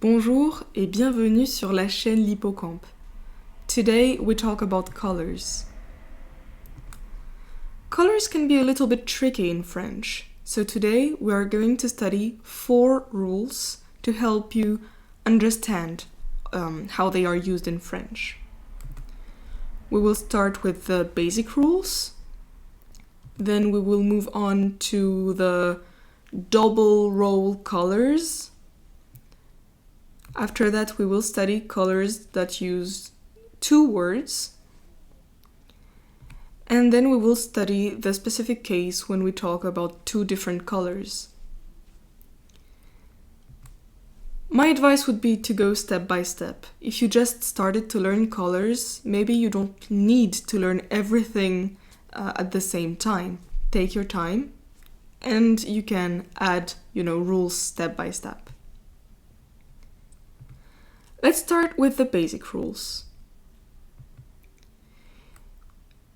Bonjour et bienvenue sur la chaîne Hippocampe. Today we talk about colors. Colors can be a little bit tricky in French, so today we are going to study 4 rules to help you understand how they are used in French. We will start with the basic rules, then we will move on to the double roll colors. After that, we will study colors that use 2 words. And then we will study the specific case when we talk about 2 different colors. My advice would be to go step by step. If you just started to learn colors, maybe you don't need to learn everything at the same time. Take your time and you can add, rules step by step. Let's start with the basic rules.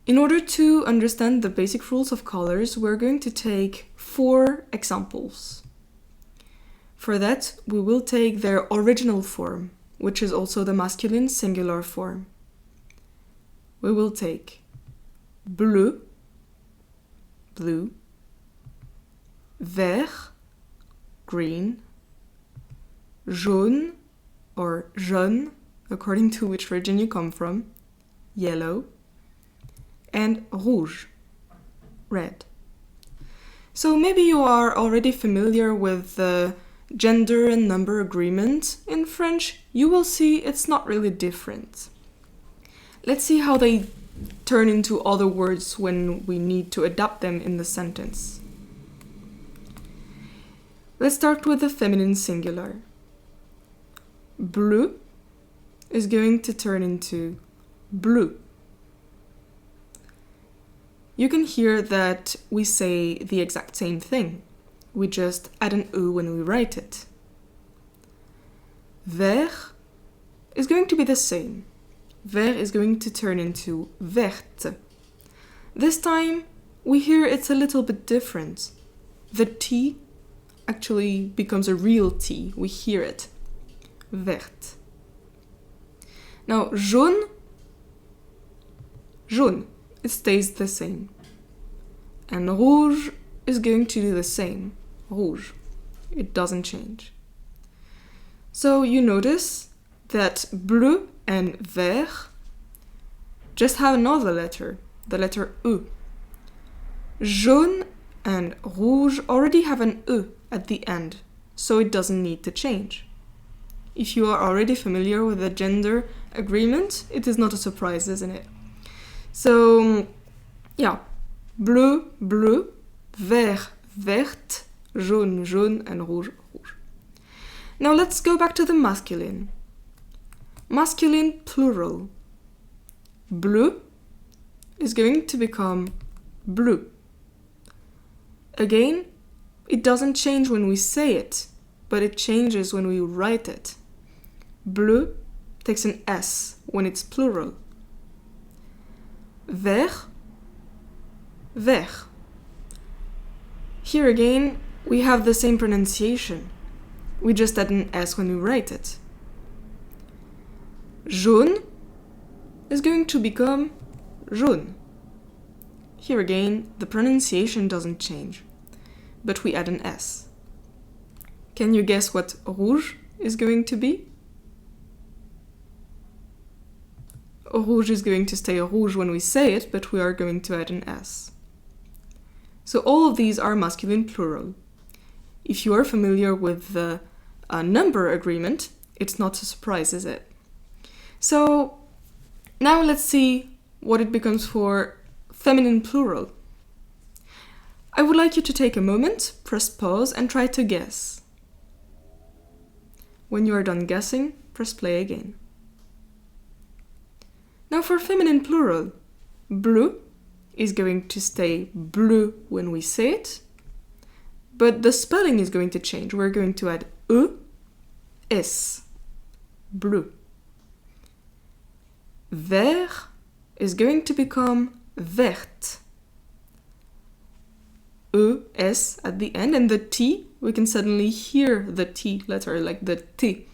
In order to understand the basic rules of colors, we're going to take 4 examples. For that, we will take their original form, which is also the masculine singular form. We will take bleu, blue, vert, green, jaune, or jaune, according to which region you come from, yellow, and rouge, red. So maybe you are already familiar with the gender and number agreement. In French, you will see it's not really different. Let's see how they turn into other words when we need to adapt them in the sentence. Let's start with the feminine singular. Bleu is going to turn into bleu. You can hear that we say the exact same thing. We just add an E when we write it. Vert is going to be the same. Vert is going to turn into verte. This time, we hear it's a little bit different. The T actually becomes a real T. We hear it. Verte. Now, jaune, it stays the same. And rouge is going to do the same. Rouge. It doesn't change. So you notice that bleu and vert just have another letter, the letter E. Jaune and rouge already have an E at the end, so it doesn't need to change. If you are already familiar with the gender agreement, it is not a surprise, isn't it? So, bleu, bleu, vert, verte, jaune, jaune, and rouge, rouge. Now let's go back to the masculine. Masculine plural. Bleu is going to become bleu. Again, it doesn't change when we say it, but it changes when we write it. Bleu takes an S when it's plural. Vert, vert. Here again, we have the same pronunciation. We just add an S when we write it. Jaune is going to become jaune. Here again, the pronunciation doesn't change, but we add an S. Can you guess what rouge is going to be? Rouge is going to stay rouge when we say it, but we are going to add an S. So all of these are masculine plural. If you are familiar with the number agreement, it's not a surprise, is it? So now let's see what it becomes for feminine plural. I would like you to take a moment, press pause, and try to guess. When you are done guessing, press play again. Now for feminine plural, bleu is going to stay bleu when we say it, but the spelling is going to change. We're going to add E, S, bleu. Vert is going to become verte. E, S at the end, and the T, we can suddenly hear the T letter, like the T.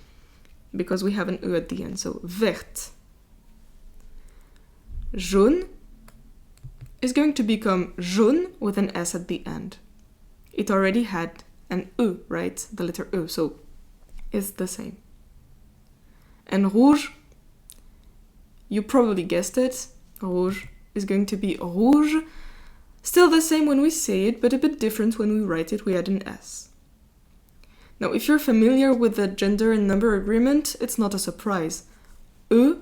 because we have an E at the end, so verte. Jaune is going to become jaune with an S at the end. It already had an E, right? The letter E, so it's the same. And rouge, you probably guessed it, rouge is going to be rouge. Still the same when we say it, but a bit different when we write it, we add an S. Now, if you're familiar with the gender and number agreement, it's not a surprise. E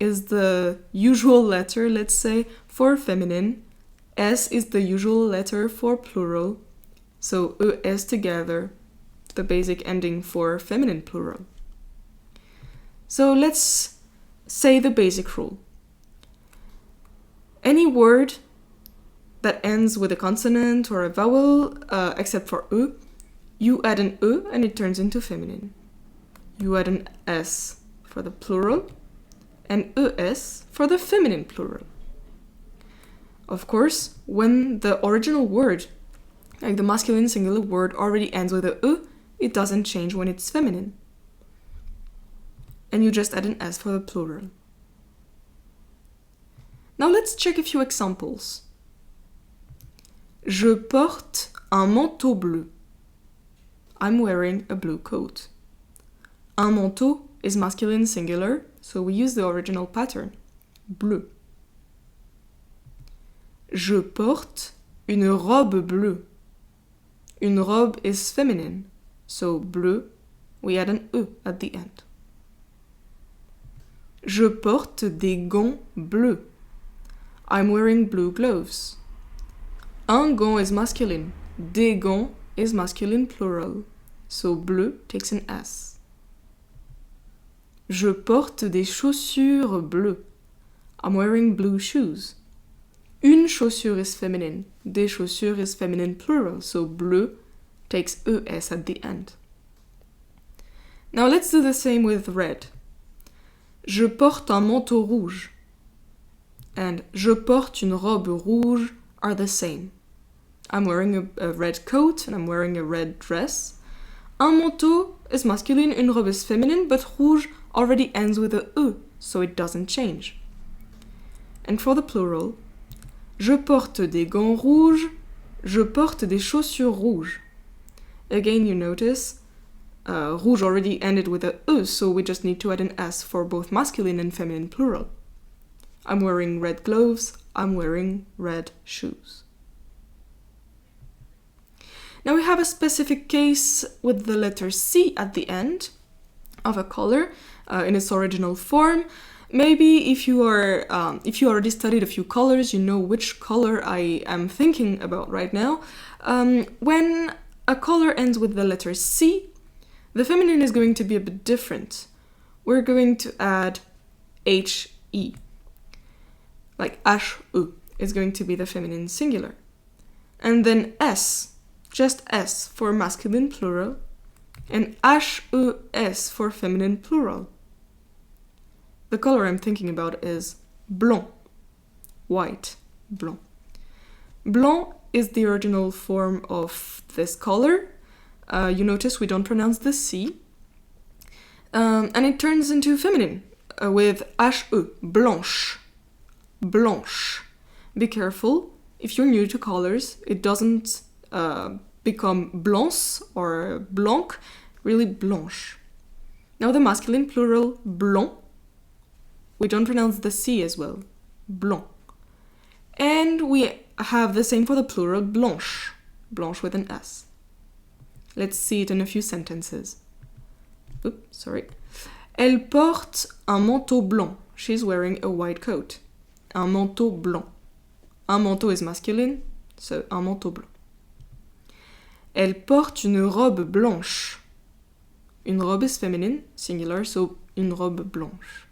is the usual letter, let's say, for feminine. S is the usual letter for plural. So ES together, the basic ending for feminine plural. So let's say the basic rule. Any word that ends with a consonant or a vowel, except for E, you add an E and it turns into feminine. You add an S for the plural and ES for the feminine plural. Of course, when the original word, like the masculine singular word, already ends with a E, it doesn't change when it's feminine. And you just add an S for the plural. Now let's check a few examples. Je porte un manteau bleu. I'm wearing a blue coat. Un manteau is masculine singular, so we use the original pattern, bleu. Je porte une robe bleue. Une robe is feminine, so bleu, we add an E at the end. Je porte des gants bleus. I'm wearing blue gloves. Un gant is masculine. Des gants is masculine plural. So bleu takes an S. Je porte des chaussures bleues. I'm wearing blue shoes. Une chaussure is feminine. Des chaussures is feminine plural. So bleu takes ES at the end. Now let's do the same with red. Je porte un manteau rouge. And je porte une robe rouge are the same. I'm wearing a red coat and I'm wearing a red dress. Un manteau is masculine, une robe is feminine, but rouge already ends with a E, so it doesn't change. And for the plural, je porte des gants rouges, je porte des chaussures rouges. Again, you notice, rouge already ended with a E, so we just need to add an S for both masculine and feminine plural. I'm wearing red gloves, I'm wearing red shoes. Now we have a specific case with the letter C at the end of a color in its original form. Maybe if you already studied a few colors, you know which color I am thinking about right now. When a color ends with the letter C, the feminine is going to be a bit different. We're going to add HE. Like HE is going to be the feminine singular. And then S, just S for masculine plural, and HES for feminine plural. The color I'm thinking about is blanc, white, blanc. Blanc is the original form of this color. You notice we don't pronounce the C. And it turns into feminine with HE, blanche, blanche. Be careful, if you're new to colors, it doesn't become blanche or blanc, really blanche. Now the masculine plural, blanc, we don't pronounce the C as well, blanc. And we have the same for the plural, blanche, blanche with an S. Let's see it in a few sentences. Oops, sorry. Elle porte un manteau blanc. She's wearing a white coat. Un manteau blanc. Un manteau is masculine, so un manteau blanc. Elle porte une robe blanche. Une robe is feminine, singular, so une robe blanche.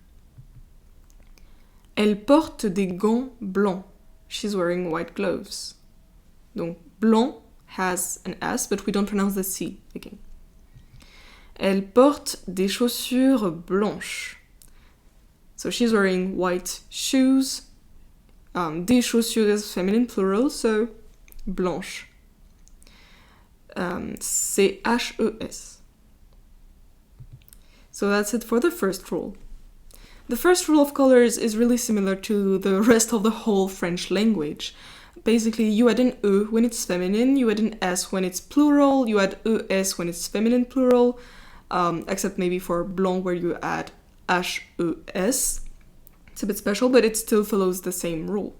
Elle porte des gants blancs. She's wearing white gloves. Donc, blanc has an S, but we don't pronounce the C again. Elle porte des chaussures blanches. So she's wearing white shoes. Des chaussures is feminine plural, so blanche. C'est HES. So that's it for the first rule. The first rule of colors is really similar to the rest of the whole French language. Basically, you add an E when it's feminine, you add an S when it's plural, you add ES when it's feminine plural, except maybe for blanc where you add HES. It's a bit special, but it still follows the same rule.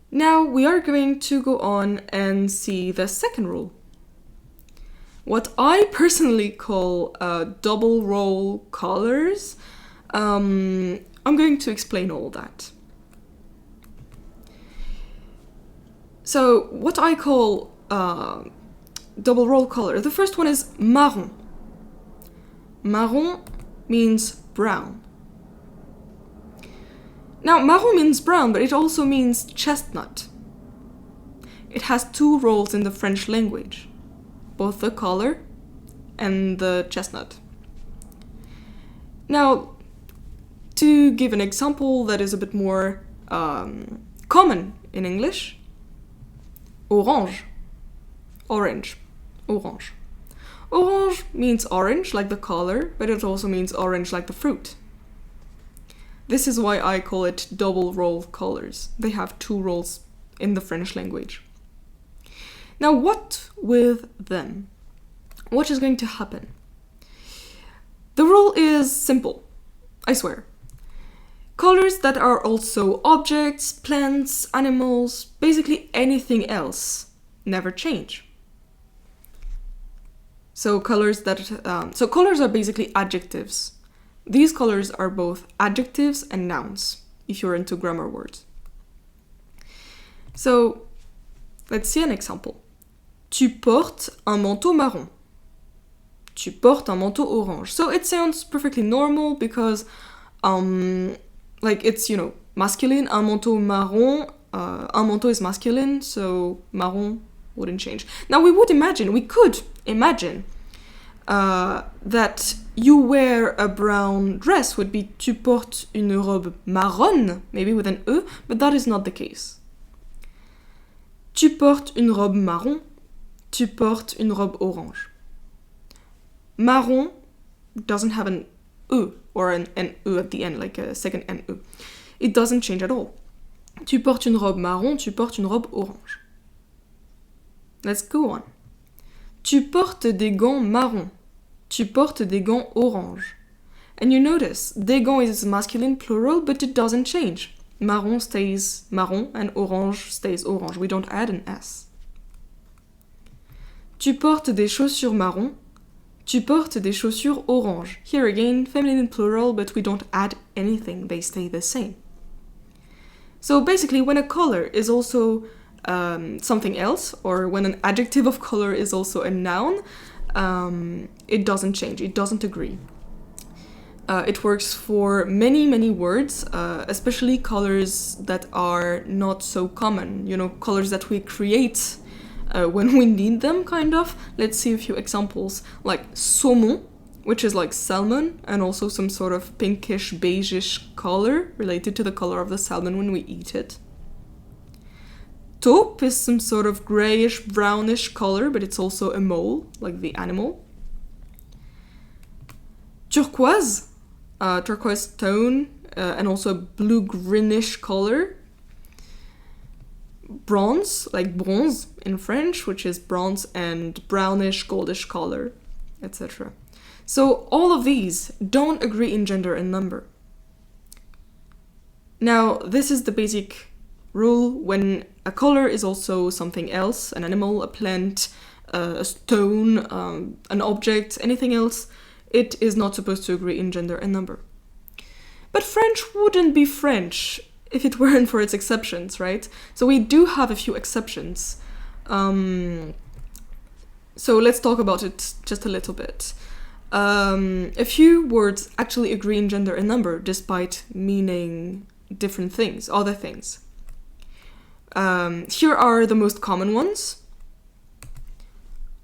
Now we are going to go on and see the second rule. What I personally call double roll colors. I'm going to explain all that. So what I call double roll color, the first one is marron. Marron means brown. Now, marron means brown, but it also means chestnut. It has two roles in the French language, both the color and the chestnut. Now, to give an example that is a bit more common in English, orange, orange, orange. Orange means orange, like the color, but it also means orange like the fruit. This is why I call it double roll colors. They have two roles in the French language. Now, what with them? What is going to happen? The rule is simple, I swear. Colors that are also objects, plants, animals, basically anything else, never change. So colors are basically adjectives. These colors are both adjectives and nouns, if you're into grammar words. So, let's see an example. Tu portes un manteau marron. Tu portes un manteau orange. So it sounds perfectly normal because, it's, masculine. Un manteau marron. Un manteau is masculine, so marron wouldn't change. Now we could imagine that you wear a brown dress would be tu portes une robe marronne, maybe with an E, but that is not the case. Tu portes une robe marron, tu portes une robe orange. Marron doesn't have an E or an E at the end, like a second N-E. It doesn't change at all. Tu portes une robe marron, tu portes une robe orange. Let's go on. Tu portes des gants marrons. Tu portes des gants orange. And you notice, des gants is masculine plural, but it doesn't change. Marron stays marron and orange stays orange. We don't add an S. Tu portes des chaussures marron. Tu portes des chaussures orange. Here again, feminine plural, but we don't add anything. They stay the same. So basically, when a color is also something else, or when an adjective of color is also a noun, it doesn't change, it doesn't agree. It works for many, many words, especially colors that are not so common, colors that we create when we need them, kind of. Let's see a few examples, like saumon, which is like salmon, and also some sort of pinkish, beigeish color related to the color of the salmon when we eat it. Taupe is some sort of grayish, brownish color, but it's also a mole, like the animal. Turquoise, turquoise tone, and also a blue-greenish color. Bronze, like bronze in French, which is bronze and brownish, goldish color, etc. So all of these don't agree in gender and number. Now, this is the basic rule when a color is also something else, an animal, a plant, a stone, an object, anything else. It is not supposed to agree in gender and number. But French wouldn't be French if it weren't for its exceptions, right? So we do have a few exceptions. So let's talk about it just a little bit. A few words actually agree in gender and number despite meaning different things, other things. Here are the most common ones.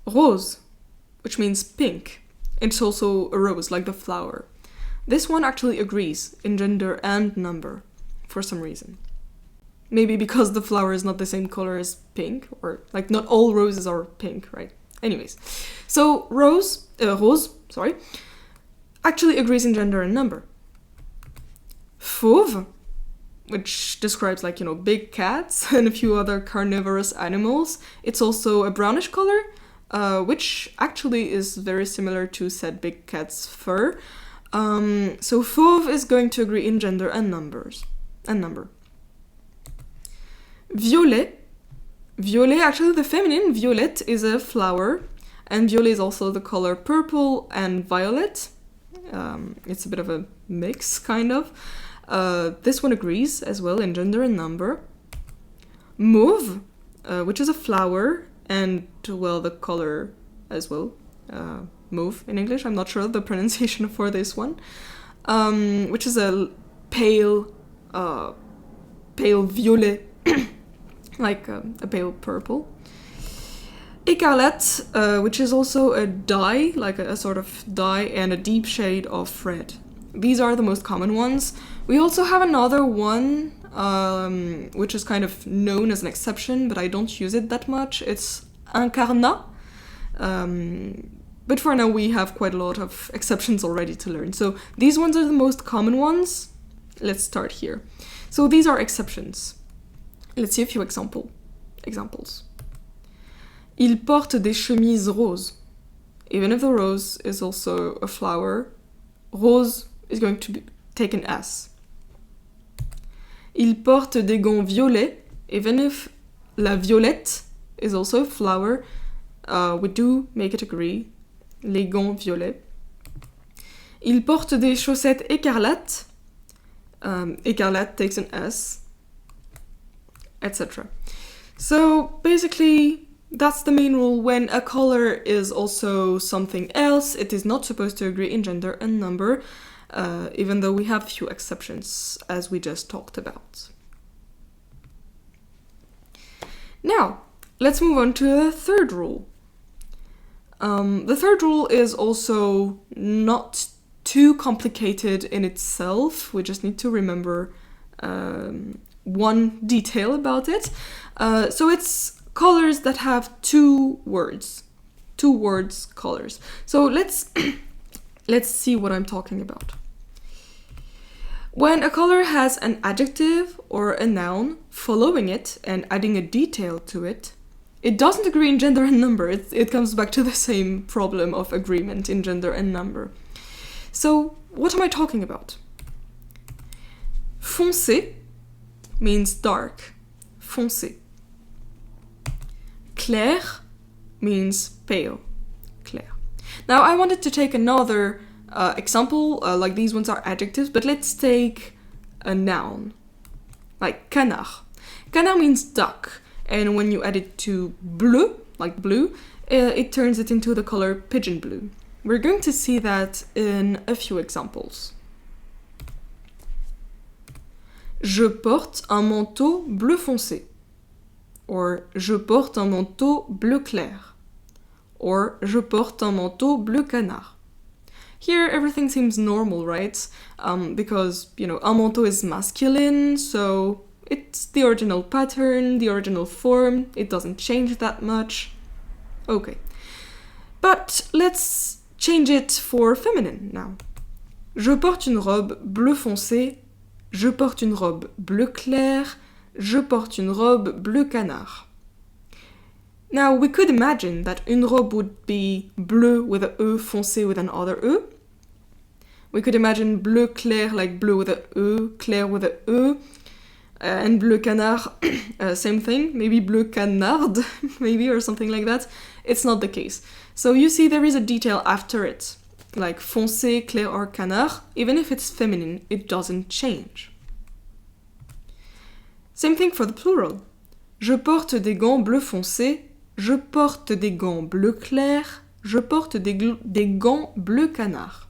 Rose, which means pink. It's also a rose, like the flower. This one actually agrees in gender and number for some reason. Maybe because the flower is not the same color as pink, or like not all roses are pink, right? Anyways, so rose, actually agrees in gender and number. Fauve, which describes like, big cats and a few other carnivorous animals. It's also a brownish color, which actually is very similar to said big cat's fur. So fauve is going to agree in gender and number. Violet. Violet, actually the feminine, violet, is a flower, and violet is also the color purple and violet. It's a bit of a mix, kind of. This one agrees as well in gender and number. Mauve, which is a flower, and, well, the color as well. Mauve in English, I'm not sure the pronunciation for this one. Which is a pale violet, like a pale purple. Écarlate, which is also a dye, like a sort of dye, and a deep shade of red. These are the most common ones. We also have another one, which is kind of known as an exception, but I don't use it that much. It's incarnat. But for now, we have quite a lot of exceptions already to learn. So these ones are the most common ones. Let's start here. So these are exceptions. Let's see a few examples. Il porte des chemises roses. Even if the rose is also a flower, rose is going to take an S. Il porte des gants violets. Even if la violette is also a flower, we do make it agree. Les gants violets. Il porte des chaussettes écarlates. Écarlate takes an S, etc. So basically, that's the main rule. When a color is also something else, it is not supposed to agree in gender and number, even though we have few exceptions, as we just talked about. Now, let's move on to the third rule. The third rule is also not too complicated in itself. We just need to remember one detail about it. So it's colors that have two words colors. So let's see what I'm talking about. When a color has an adjective or a noun following it and adding a detail to it, it doesn't agree in gender and number. It comes back to the same problem of agreement in gender and number. So what am I talking about? Foncé means dark. Foncé. Clair means pale. Clair. Now I wanted to take another example, like these ones are adjectives, but let's take a noun. Like canard. Canard means duck. And when you add it to bleu, like blue, it turns it into the color pigeon blue. We're going to see that in a few examples. Je porte un manteau bleu foncé. Or je porte un manteau bleu clair. Or je porte un manteau bleu canard. Here everything seems normal, right? Because, un manteau is masculine, so it's the original pattern, the original form, it doesn't change that much. Okay. But let's change it for feminine now. Je porte une robe bleu foncé. Je porte une robe bleu clair. Je porte une robe bleu canard. Now we could imagine that une robe would be bleu with a E, foncé with another E. We could imagine bleu clair like bleu with a E, clair with a E. And bleu canard, same thing, maybe bleu canard, maybe, or something like that. It's not the case. So you see there is a detail after it, like foncé, clair, or canard. Even if it's feminine, it doesn't change. Same thing for the plural. Je porte des gants bleu foncé. Je porte des gants bleu clair. Je porte des gants bleu canard.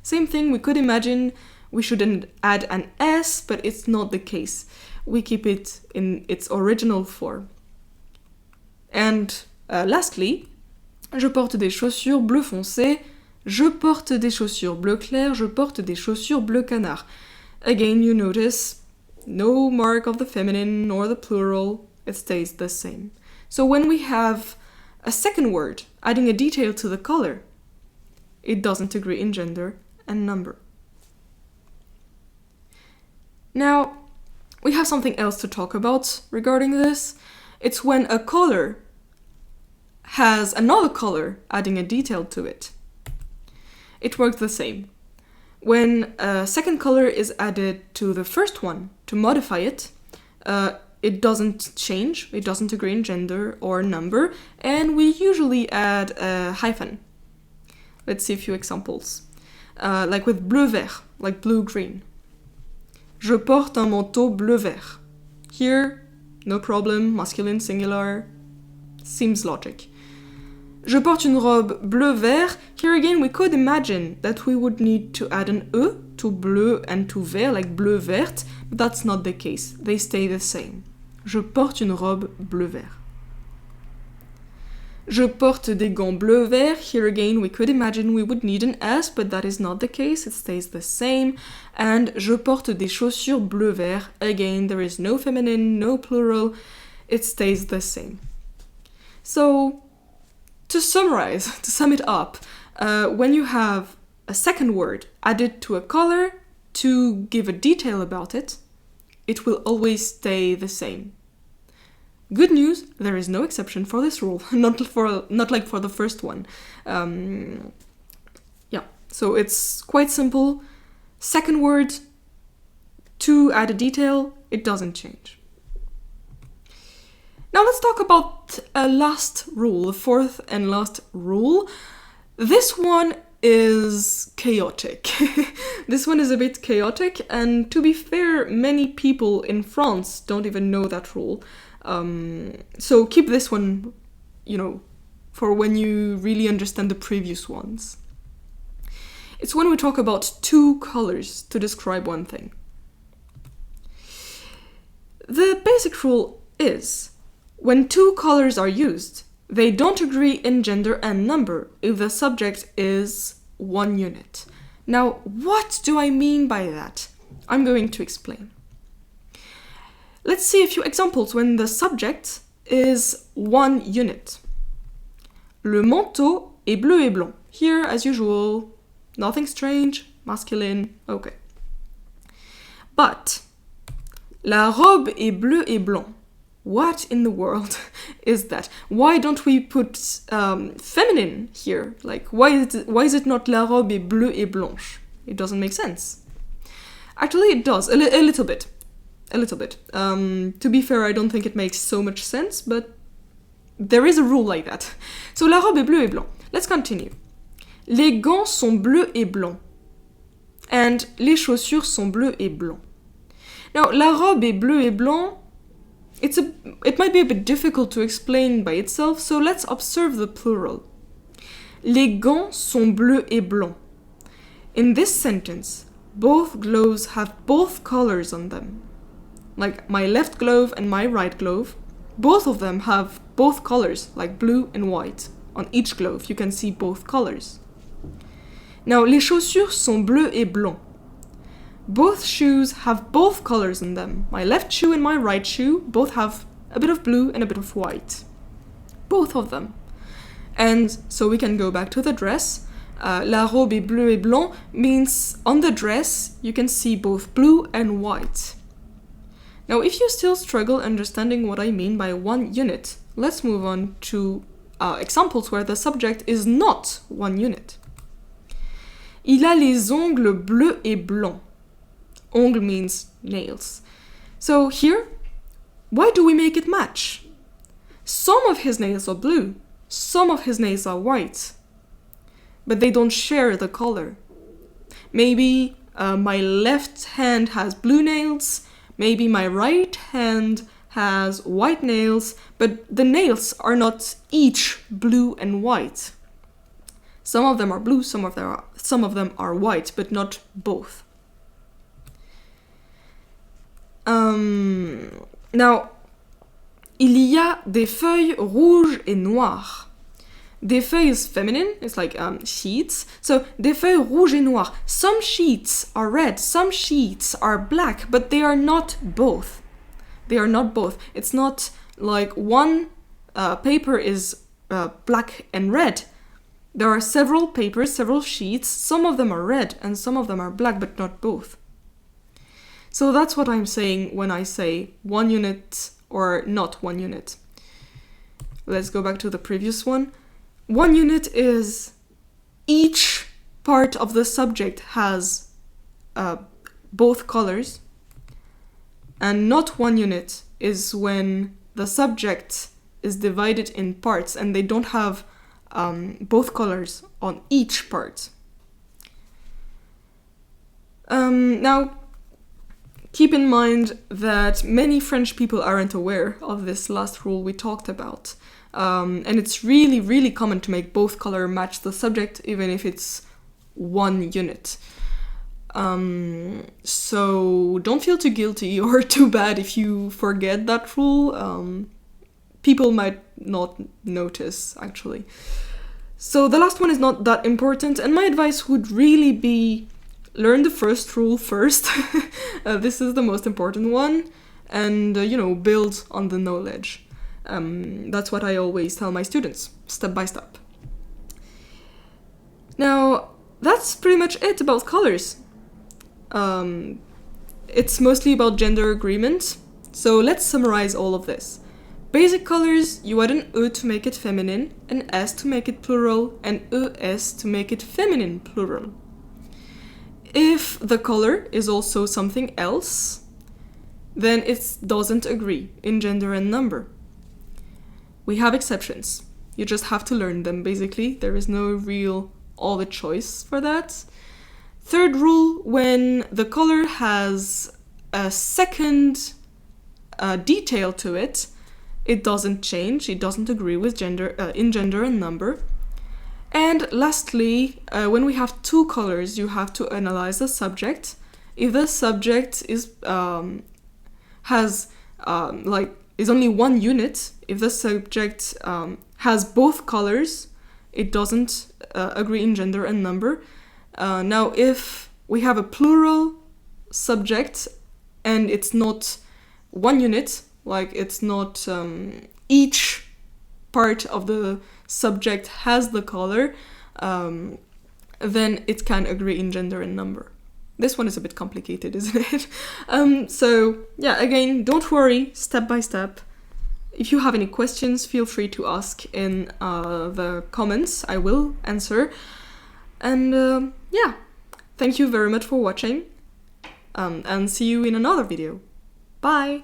Same thing, we could imagine we shouldn't add an S, but it's not the case. We keep it in its original form. And lastly, je porte des chaussures bleu foncé. Je porte des chaussures bleu clair. Je porte des chaussures bleu canard. Again, you notice no mark of the feminine nor the plural. It stays the same. So when we have a second word adding a detail to the color, it doesn't agree in gender and number. Now, we have something else to talk about regarding this. It's when a color has another color adding a detail to it. It works the same. When a second color is added to the first one to modify it, it doesn't change, it doesn't agree in gender or number, and we usually add a hyphen. Let's see a few examples. Like with bleu-vert, like blue-green. Je porte un manteau bleu-vert. Here, no problem, masculine, singular, seems logic. Je porte une robe bleu-vert. Here again, we could imagine that we would need to add an E to bleu and to vert, like bleu-vert, but that's not the case. They stay the same. Je porte une robe bleu-vert. Je porte des gants bleu-vert. Here again, we could imagine we would need an S, but that is not the case. It stays the same. And je porte des chaussures bleu-vert. Again, there is no feminine, no plural. It stays the same. So, to summarize, to sum it up, when you have a second word added to a color to give a detail about it, it will always stay the same. Good news, there is no exception for this rule, not like for the first one. So it's quite simple. Second word, to add a detail, it doesn't change. Now let's talk about a last rule, the fourth and last rule. This one is chaotic. This one is a bit chaotic, and to be fair, many people in France don't even know that rule. So keep this one, for when you really understand the previous ones. It's when we talk about two colors to describe one thing. The basic rule is, when two colors are used, they don't agree in gender and number if the subject is one unit. Now, what do I mean by that? I'm going to explain. Let's see a few examples when the subject is one unit. Le manteau est bleu et blanc. Here, as usual, nothing strange, masculine, okay. But, la robe est bleu et blanc. What in the world is that? Why don't we put feminine here? Like, why is it not la robe est bleue et blanche? It doesn't make sense. Actually, it does, a little bit. A little bit. To be fair, I don't think it makes so much sense, but there is a rule like that. So, la robe est bleue et blanc. Let's continue. Les gants sont bleus et blancs. And les chaussures sont bleues et blancs. Now, la robe est bleue et blanc, it might be a bit difficult to explain by itself, so let's observe the plural. Les gants sont bleus et blancs. In this sentence, both gloves have both colors on them. Like my left glove and my right glove, both of them have both colors, like blue and white. On each glove, you can see both colors. Now, les chaussures sont bleues et blancs. Both shoes have both colors in them. My left shoe and my right shoe both have a bit of blue and a bit of white. Both of them. And so we can go back to the dress. La robe est bleu et blanc means on the dress you can see both blue and white. Now, if you still struggle understanding what I mean by one unit, let's move on to examples where the subject is not one unit. Il a les ongles bleus et blancs. Ongle means nails. So here, why do we make it match? Some of his nails are blue, some of his nails are white, but they don't share the color. Maybe my left hand has blue nails, maybe my right hand has white nails, but the nails are not each blue and white. Some of them are blue, some of them are white, but not both. Now, il y a des feuilles rouges et noires. Des feuilles is feminine, it's like sheets. So, des feuilles rouges et noires. Some sheets are red, some sheets are black, but they are not both. They are not both. It's not like one paper is black and red. There are several papers, several sheets. Some of them are red and some of them are black, but not both. So that's what I'm saying when I say 1 unit or not 1 unit. Let's go back to the previous one. 1 unit is each part of the subject has both colors, and not 1 unit is when the subject is divided in parts and they don't have both colors on each part. Now, keep in mind that many French people aren't aware of this last rule we talked about. And it's really, really common to make both color match the subject, even if it's 1 unit. So don't feel too guilty or too bad if you forget that rule. People might not notice, actually. So the last one is not that important, and my advice would really be learn the first rule first. This is the most important one, and build on the knowledge. That's what I always tell my students, step by step. Now, that's pretty much it about colors. It's mostly about gender agreement, so let's summarize all of this. Basic colors, you add an E to make it feminine, an S to make it plural, and ES to make it feminine plural. If the color is also something else, then it doesn't agree in gender and number. We have exceptions. You just have to learn them, basically. There is no real other choice for that. Third rule, when the color has a second detail to it, it doesn't change, it doesn't agree with gender in gender and number. And lastly, when we have 2 colors, you have to analyze the subject. If the subject is is only 1 unit, if the subject has both colors, it doesn't agree in gender and number. Now, if we have a plural subject and it's not 1 unit, like it's not each part of the subject has the color, then it can agree in gender and number. This one is a bit complicated, isn't it? So yeah, again, don't worry, step by step. If you have any questions, feel free to ask in the comments. I will answer. And yeah, thank you very much for watching, and see you in another video. Bye!